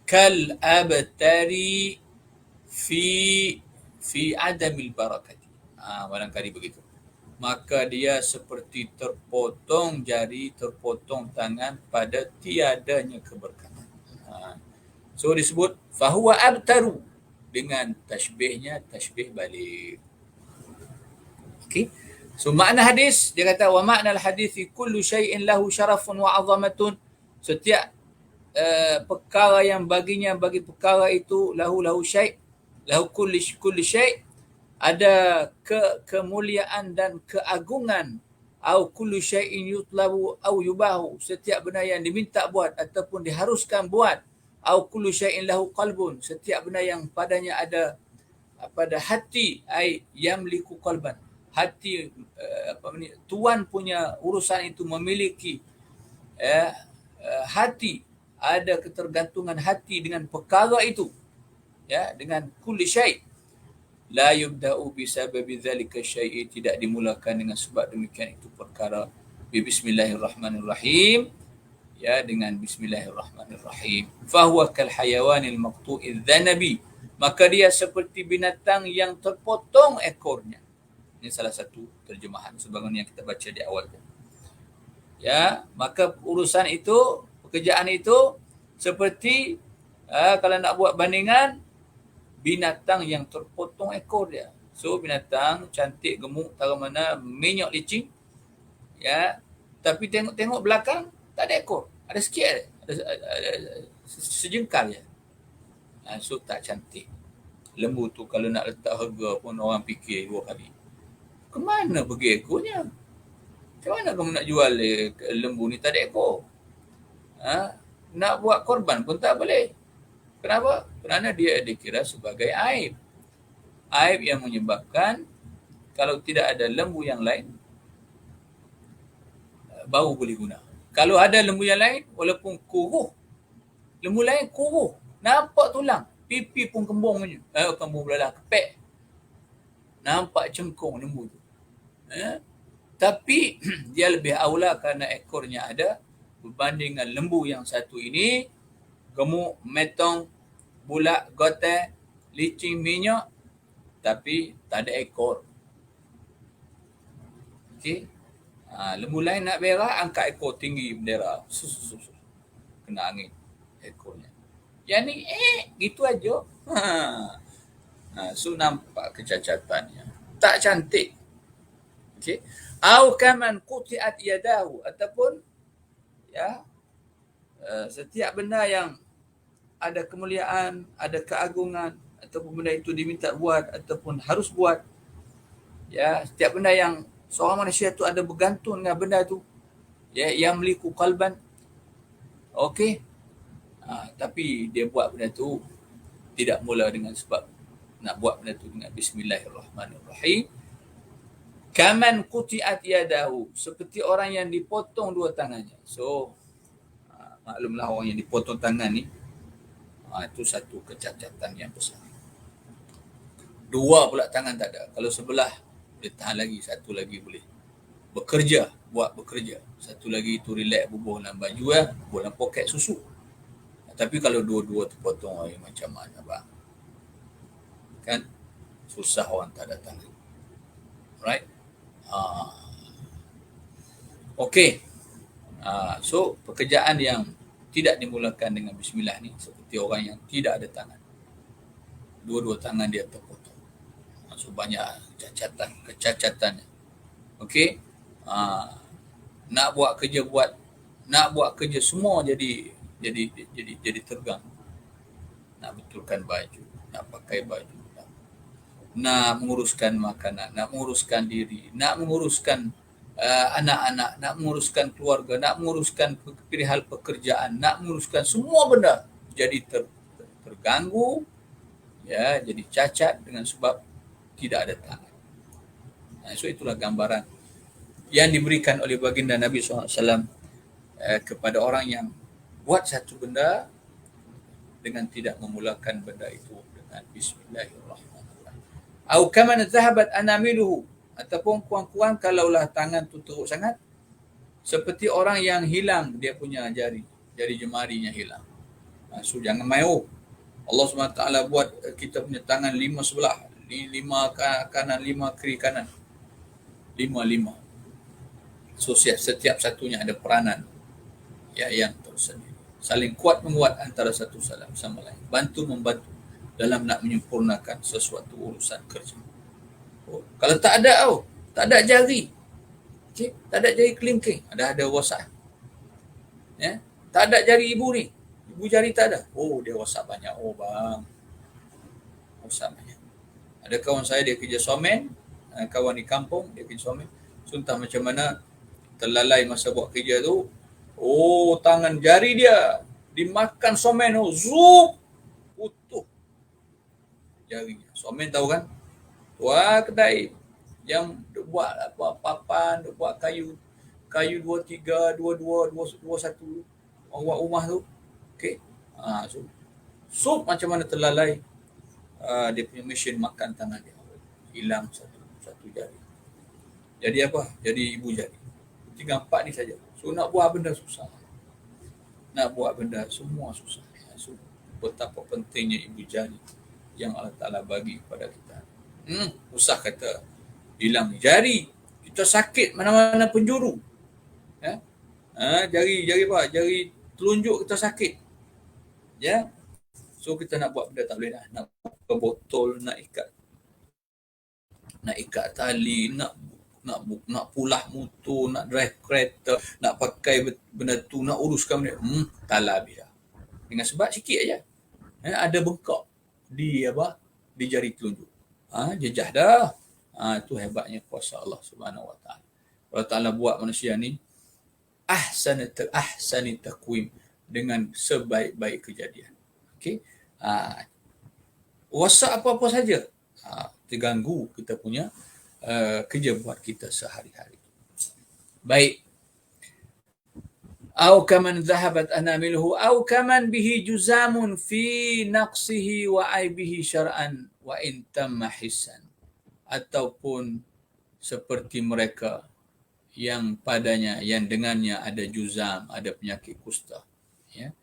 kal abtari fi adamil barakati. Barangkali begitu. Maka dia seperti terpotong jari, terpotong tangan pada tiadanya keberkatan. So disebut fahuwa abtaru, dengan tashbihnya tashbih baligh. Okey. So makna hadis, dia kata wa makna al-hadis kullu syai'in lahu syarafun wa 'azamatun. Setiap perkara yang baginya, bagi perkara itu lahu syai', lahu kulli syai', ada kemuliaan dan keagungan au kullu syai'in yutlabu au yubahu, setiap benda yang diminta buat ataupun diharuskan buat, au kullu syai'in lahu qalbun, setiap benda yang padanya ada pada hati, ai yamliku qalban, hati tuan punya urusan itu memiliki hati, ada ketergantungan hati dengan perkara itu, ya, dengan kulli syai'. La yubda'u bisababi dzalika syai', tidak dimulakan dengan sebab demikian itu perkara. Bismillahirrahmanirrahim, ya, dengan bismillahirrahmanirrahim. Fahuwa kal hayawanil maqtu'iz dzanabi, maka dia seperti binatang yang terpotong ekornya. Ini salah satu terjemahan sebagaimana yang kita baca di awal. Ya, maka urusan itu, pekerjaan itu seperti kalau nak buat bandingan, binatang yang terpotong ekor dia. So binatang cantik, gemuk, taruh mana, minyak licin, ya, tapi tengok belakang tak ada ekor, ada sikit, ada sejengkal je. So tak cantik. Lembu tu kalau nak letak harga pun orang fikir dua kali. Kemana pergi ekornya? Macam mana kamu nak jual lembu ni tak ada ekor? Nak buat korban pun tak boleh. Kenapa? Kerana dia dikira sebagai aib. Aib yang menyebabkan kalau tidak ada lembu yang lain, baru boleh guna. Kalau ada lembu yang lain, walaupun kuruh, lembu lain kuruh, nampak tulang, pipi pun kembung punya. Kembung belalah, kepek. Nampak cengkung lembu tu. Tapi dia lebih aula kerana ekornya ada berbanding dengan lembu yang satu ini, gemuk, metong, bulat, gotek, licin, minyak, tapi tak ada ekor. Okey. Lembu lain nak berak, angkat ekor tinggi bendera. Kena angin ekornya. Yang ni gitu aja. So nampak kecacatannya. Tak cantik. Okey. Au kaman quti'at yadahu, ataupun ya, setiap benda yang ada kemuliaan, ada keagungan, ataupun benda itu diminta buat ataupun harus buat, ya, setiap benda yang seorang manusia tu ada bergantung dengan benda tu, ya, yang memiliki qalban, okey, tapi dia buat benda tu tidak mula dengan sebab nak buat benda tu dengan bismillahirrahmanirrahim. Kaman quti'at yadahu, seperti orang yang dipotong dua tangannya. So maklumlah orang yang dipotong tangan ni, itu satu kecacatan yang besar. Dua pula tangan tak ada. Kalau sebelah boleh tahan lagi, satu lagi boleh bekerja, buat bekerja. Satu lagi itu relax, bubuh dalam baju, bubuh dalam poket susu. Tapi kalau dua-dua terpotong, macam mana bang? Kan susah orang tak ada tangan. Right? Okey. So pekerjaan yang tidak dimulakan dengan bismillah ni seperti orang yang tidak ada tangan. Dua-dua tangan dia terpotong. So banyak kecacatannya. Okey. Nak buat kerja semua jadi tergang. Nak betulkan baju, nak pakai baju, nak menguruskan makanan, nak menguruskan diri, nak menguruskan anak-anak, nak menguruskan keluarga, nak menguruskan perihal pekerjaan, nak menguruskan semua benda jadi terganggu, ya, jadi cacat dengan sebab tidak ada tangan. So itulah gambaran yang diberikan oleh baginda Nabi SAW kepada orang yang buat satu benda dengan tidak memulakan benda itu dengan bismillahirrahmanirrahim. Au kama zahabat anamiluhu, ataupun kurang-kurang kalaulah tangan tu teruk sangat, seperti orang yang hilang dia punya jari jemarinya hilang. So jangan main. Allah SWT buat kita punya tangan 5 sebelah, 5 kanan, 5 kiri kanan, 5. So setiap satunya ada peranan, ya, yang tersendiri, saling kuat menguat antara satu sama lain, bantu membantu dalam nak menyempurnakan sesuatu urusan kerja. Kalau tak ada jari, okay, tak ada jari kelingking, ada rosak, ya, tak ada jari ibu ni, ibu jari tak ada, dia rosak banyak. Bang, rosak banyak. Ada kawan saya dia kerja somen, kawan di kampung dia kerja somen, so entah macam mana terlalai masa buat kerja tu, tangan jari dia dimakan somen tu, zup, putuh jarinya. Somen tahu kan? Wah, kedai yang buat apa papan, buat kayu 23, 22, 21 orang buat rumah tu. Okey. So macam mana terlalai dia punya mesin makan tangan dia. Hilang satu jari. Jadi apa? Jadi ibu jari. 3, 4 ni saja. So nak buat benda susah. Nak buat benda semua susah. So betapa pentingnya ibu jari yang Allah Ta'ala bagi kepada kita. Usah kata hilang jari. Kita sakit mana-mana penjuru. Jari apa? Jari telunjuk kita sakit. Ya. So kita nak buat benda tak boleh dah. Nak buka botol, nak ikat tali, nak pulah motor, nak drive kereta, nak pakai benda tu, nak uruskan benda. Tak lah habis dah. Dengan sebab sikit aja. Ada bengkak di jari telunjuk. Jejah dah. Itu hebatnya kuasa Allah Subhanahu Wa Taala. Allah Taala buat manusia ni ahsani taqwim, dengan sebaik-baik kejadian. Okey. Wasa apa-apa saja terganggu kita punya kerja buat kita sehari-hari. Baik. Au kaman dhahabat anamiluhu au kaman bihi juzamun fi naqsihi wa aibihi syar'an wa in tamma hissan. Ataupun seperti mereka yang padanya, yang dengannya ada juzam, ada penyakit kusta. Ya.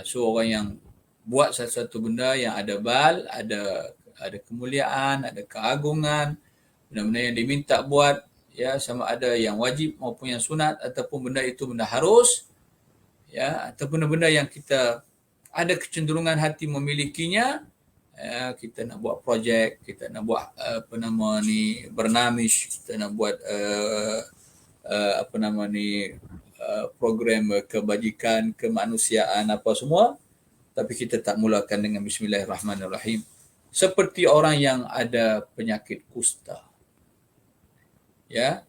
So orang yang buat satu benda yang ada bal, ada kemuliaan, ada keagungan, benda-benda yang diminta buat, ya, sama ada yang wajib maupun yang sunat, ataupun benda itu benda harus, ya, ataupun benda yang kita ada kecenderungan hati memilikinya, kita nak buat projek, kita nak buat bernamish, kita nak buat program kebajikan, kemanusiaan apa semua, tapi kita tak mulakan dengan bismillahirrahmanirrahim. Seperti orang yang ada penyakit kusta. Ya.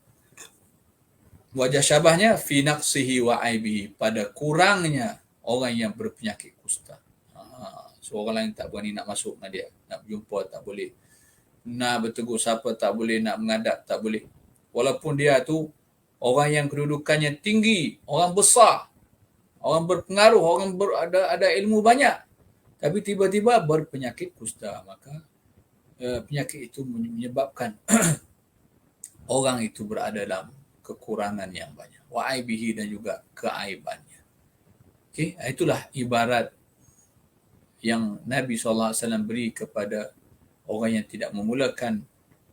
Wajah syabahnya fi naqsihi wa aibihi, pada kurangnya orang yang berpenyakit kusta. So orang lain tak berani nak masuk dengan dia, nak berjumpa tak boleh, nak bertegur sapa tak boleh, nak menghadap tak boleh. Walaupun dia tu orang yang kedudukannya tinggi, orang besar, orang berpengaruh, orang ada ilmu banyak, tapi tiba-tiba berpenyakit kusta, maka penyakit itu menyebabkan orang itu berada dalam kekurangan yang banyak. Wa aibihi, dan juga keaibannya. Okey, itulah ibarat yang Nabi SAW beri kepada orang yang tidak memulakan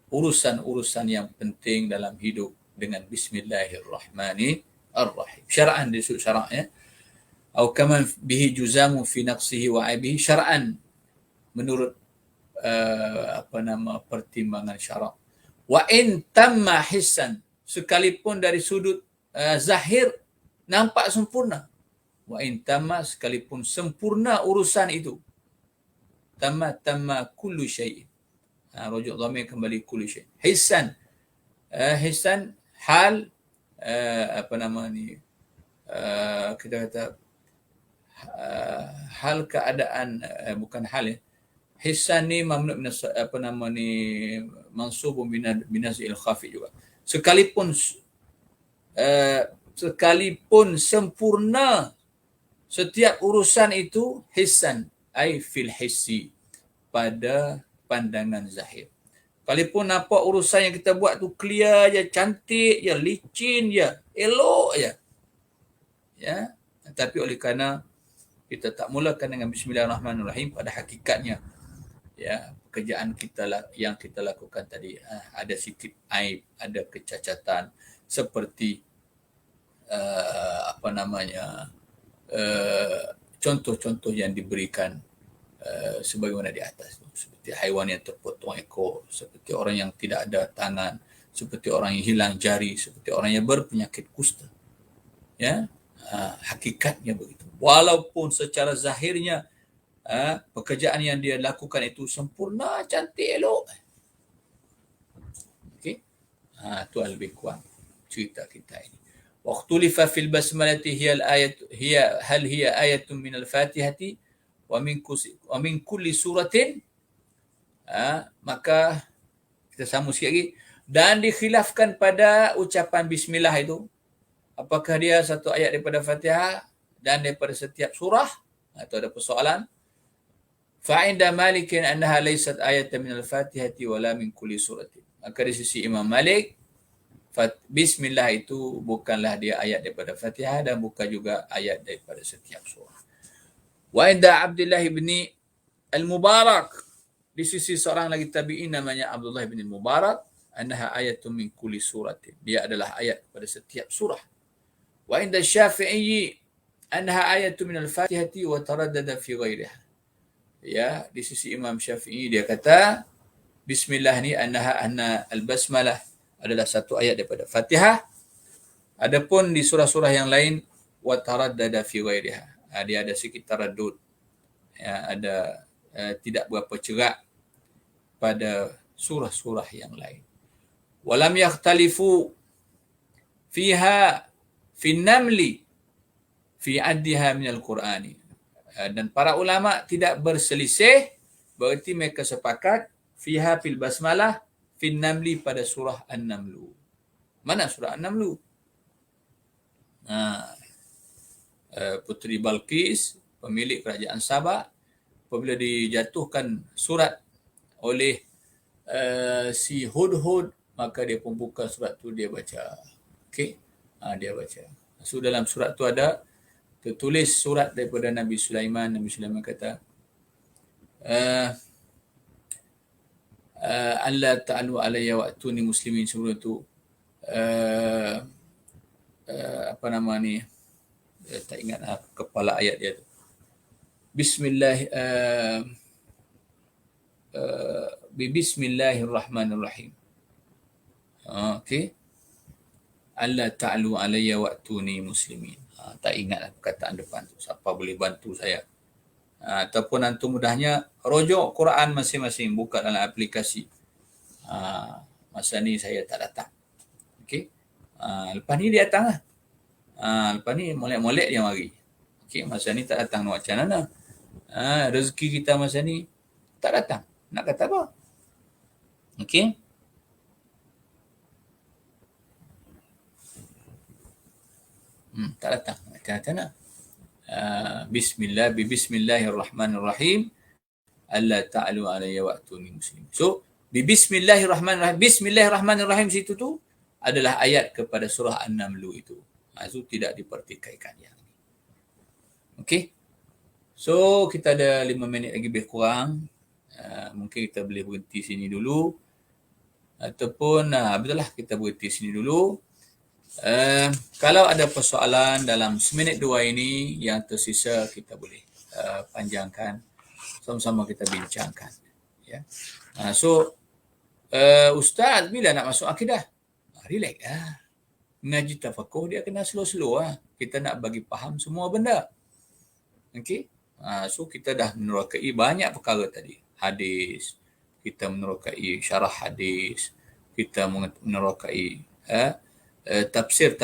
urusan-urusan yang penting dalam hidup dengan bismillahirrahmanirrahim. Syara'an disebut syara'nya. Atau kaman bihi juzamu fi naqsihi wa aibihi, syara'an menurut pertimbangan syarak. Wa in tamma hissan, sekalipun dari sudut zahir nampak sempurna. Wa in tamma, sekalipun sempurna urusan itu. Tamma kullu syai'in. Rujuk dhamir kembali kullu syai'. Hissan. Hissan hal kita kata hal keadaan, bukan hal ya. Hissan ni mamnu' min mansubun binazil khafi juga. Sekalipun sempurna setiap urusan itu, hissan ai fil hissi, pada pandangan zahir. Sekalipun nampak urusan yang kita buat tu clear je, cantik je, licin je, elok je, ya, tapi oleh kerana kita tak mulakan dengan bismillahirrahmanirrahim, pada hakikatnya, ya, pekerjaan kita yang kita lakukan tadi ada sikit aib, ada kecacatan, seperti contoh-contoh yang diberikan sebagaimana di atas, seperti haiwan yang terpotong ekor, seperti orang yang tidak ada tangan, seperti orang yang hilang jari, seperti orang yang berpenyakit kusta. Ya, hakikatnya begitu. Walaupun secara zahirnya pekerjaan yang dia lakukan itu sempurna, cantik, elok. Okey. Itu lebih kurang cerita kita ini. واختلف في البسملة هي الآية هل هي آية من الفاتحة ومن كل سورة. Maka kita sambung sikit lagi. Dan dikhilafkan pada ucapan bismillah itu, apakah dia satu ayat daripada Fatihah dan daripada setiap surah, atau ada persoalan. Fa'inda Malikin annaha laysat ayatan min al-Fatihati wala min kulli suratin. Maka di sisi Imam Malik, bismillah itu bukanlah dia ayat daripada Fatihah dan bukan juga ayat daripada setiap surah. Wa inda Abdullah bin al-Mubarak, di sisi seorang lagi tabi'in namanya Abdullah bin al-Mubarak, annaha ayatun min kulli suratin, dia adalah ayat pada setiap surah. Wa inda Syafi'i annaha ayatun min al-Fatihati wa taraddada fi ghairiha. Ya, di sisi Imam Syafi'i dia kata bismillah ni anna al-basmalah adalah satu ayat daripada Fatihah. Adapun di surah-surah yang lain wa taraddada fi ghairiha, dia ada sikit taraddud, ya, ada tidak berapa cerak pada surah-surah yang lain. Walam yakhtalifu fiha fi namli fi addiha min al-Qur'ani. Dan para ulama tidak berselisih, berarti mereka sepakat fiha fil basmalah fi namli pada surah An-Namlu. Mana surah An-Namlu? Puteri Balqis, pemilik kerajaan Sabah, apabila dijatuhkan surat oleh si Hudhud, maka dia pun buka surat tu, dia baca. Okey, dia baca. So dalam surat tu ada tertulis surat daripada Nabi Sulaiman. Nabi Sulaiman kata alla ta'alu alayya wa'tuni muslimin. Sebelum tu apa nama ni, tak ingat kepala ayat dia tu. Bismillahirrahmanirrahim. Okey, alla ta'alu alayya wa'tuni muslimin. Tak ingatlah perkataan depan tu. Siapa boleh bantu saya? Ataupun antum mudahnya rojok Quran masing-masing, buka dalam aplikasi. Masa ni saya tak datang. Okey. Lepas ni dia datang lah. Lepas ni molek-molek dia mari. Okey, masa ni tak datang, nak macam mana? Rezeki kita masa ni tak datang. Nak kata apa? Okey. Tak datang. Macam mana? Bismillahirrahmanirrahim. Alla ta'alu alayya wa'tuni muslimin. So, bismillahirrahmanirrahim. Bismillahirrahmanirrahim situ tu adalah ayat kepada surah An-Namlu itu. So, tidak dipertikaikan yang ini. Okey. So, kita ada 5 minit lagi lebih kurang. Mungkin kita boleh berhenti sini dulu. Ataupun, betul lah, kita berhenti sini dulu. Kalau ada persoalan dalam seminit 2 ini yang tersisa, kita boleh panjangkan, sama-sama kita bincangkan, ya. So ustaz bila nak masuk akidah? Relax lah. Ngaji tafakuh dia kena slow-slow lah. Kita nak bagi faham semua benda. Okey. So kita dah menerokai banyak perkara tadi. Hadis, kita menerokai syarah hadis, kita menerokai tafsir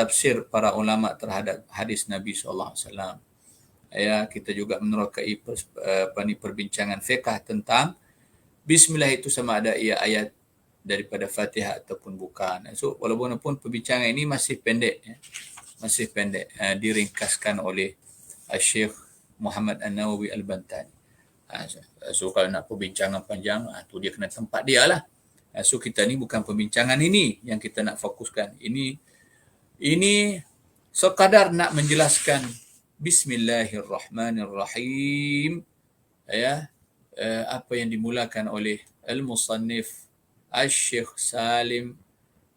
para ulama terhadap hadis Nabi SAW. Ya, kita juga menerokai perbincangan fiqh tentang bismillah itu sama ada ia ayat daripada Fatihah ataupun bukan. So walaupun perbincangan ini masih pendek, ya. Masih pendek, diringkaskan oleh Syekh Muhammad An-Nawawi Al-Bantani. So kalau nak perbincangan panjang, tu dia kena tempat dia lah. So kita ni bukan perbincangan ini yang kita nak fokuskan. Ini sekadar nak menjelaskan Bismillahirrahmanirrahim, ya, apa yang dimulakan oleh Al-Musannif Al-Syekh Salim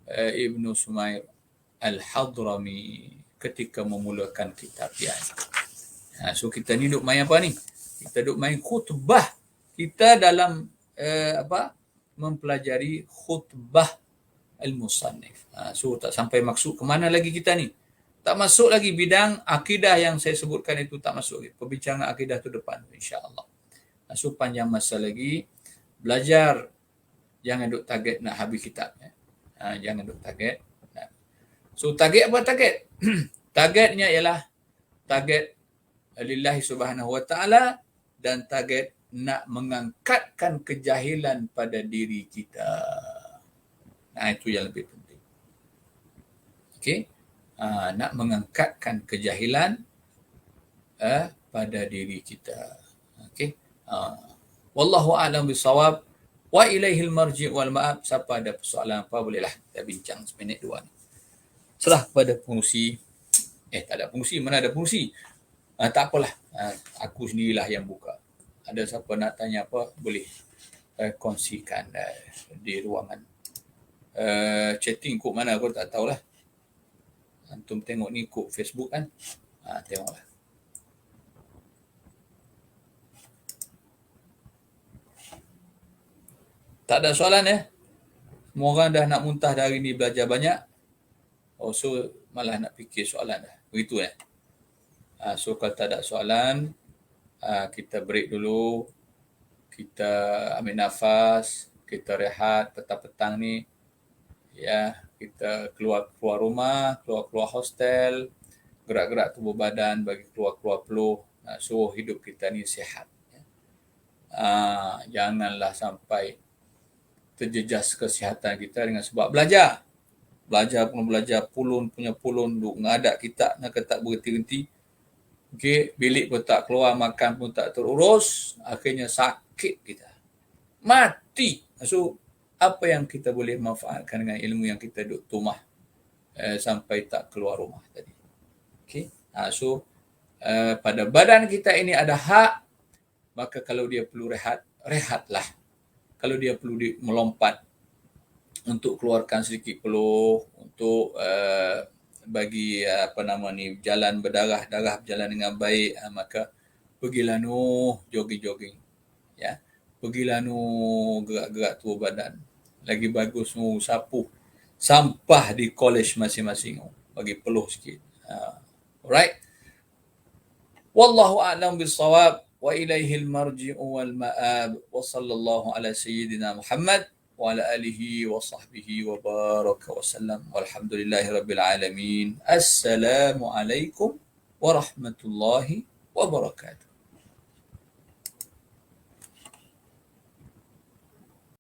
Ibnu Sumair Al-Hadrami ketika memulakan kitab dia. So kita ni duk main apa ni? Kita duk main khutbah. Kita dalam mempelajari khutbah Al-Musannif. So tak sampai maksud ke mana lagi kita ni. Tak masuk lagi bidang akidah yang saya sebutkan itu, tak masuk lagi. Perbincangan akidah tu depan, insya-Allah. So panjang masa lagi. Belajar, jangan duk target nak habis kitab. Jangan duk target. So target apa target? Targetnya ialah target lillahi subhanahu wa ta'ala dan target nak mengangkatkan kejahilan pada diri kita. Nah, itu yang lebih penting. Okey. Nak mengangkatkan kejahilan pada diri kita. Okey. Wallahu a'lam bisawab. Wa ilaihil marji' wal ma'ab. Siapa ada persoalan apa bolehlah kita bincang seminit dua ni. Serah kepada pengurusi. Tak ada pengurusi, mana ada pengurusi? Tak apalah. Aku sendirilah yang buka. Ada siapa nak tanya apa boleh kongsikan di ruangan. Chatting kod mana aku tak tahulah. Antum tengok ni kod Facebook kan? Tengoklah. Tak ada soalan Semua orang dah nak muntah dari ni belajar banyak. So malah nak fikir soalan dah. Begitu So kalau tak ada soalan, kita break dulu. Kita ambil nafas, kita rehat petang-petang ni. Ya, kita keluar rumah, keluar hostel, gerak-gerak tubuh badan bagi keluar peluh. So hidup kita ni sihat. Janganlah sampai terjejas kesihatan kita dengan sebab belajar pulun duk ngadak kita nak tak berhenti-henti. Okey, bilik pun tak keluar, makan pun tak terurus, akhirnya sakit kita. Mati. So apa yang kita boleh manfaatkan dengan ilmu yang kita duk tumah sampai tak keluar rumah tadi. Okey. So pada badan kita ini ada hak, maka kalau dia perlu rehatlah. Kalau dia perlu melompat untuk keluarkan sedikit peluh, untuk bagi jalan darah berjalan dengan baik, maka pergilah jogging. Ya. Pergilah gerak-gerak tubuh badan. Lagi bagus sapu sampah di college masing-masing. Bagi peluh sikit. Alright. Wallahu a'lam bissawab. Wa ilaihil marji'u wal ma'ab. Wa sallallahu ala sayyidina Muhammad wa ala alihi wa sahbihi wa baraka wa sallam. Walhamdulillahi rabbil alamin. Assalamualaikum warahmatullahi wabarakatuh.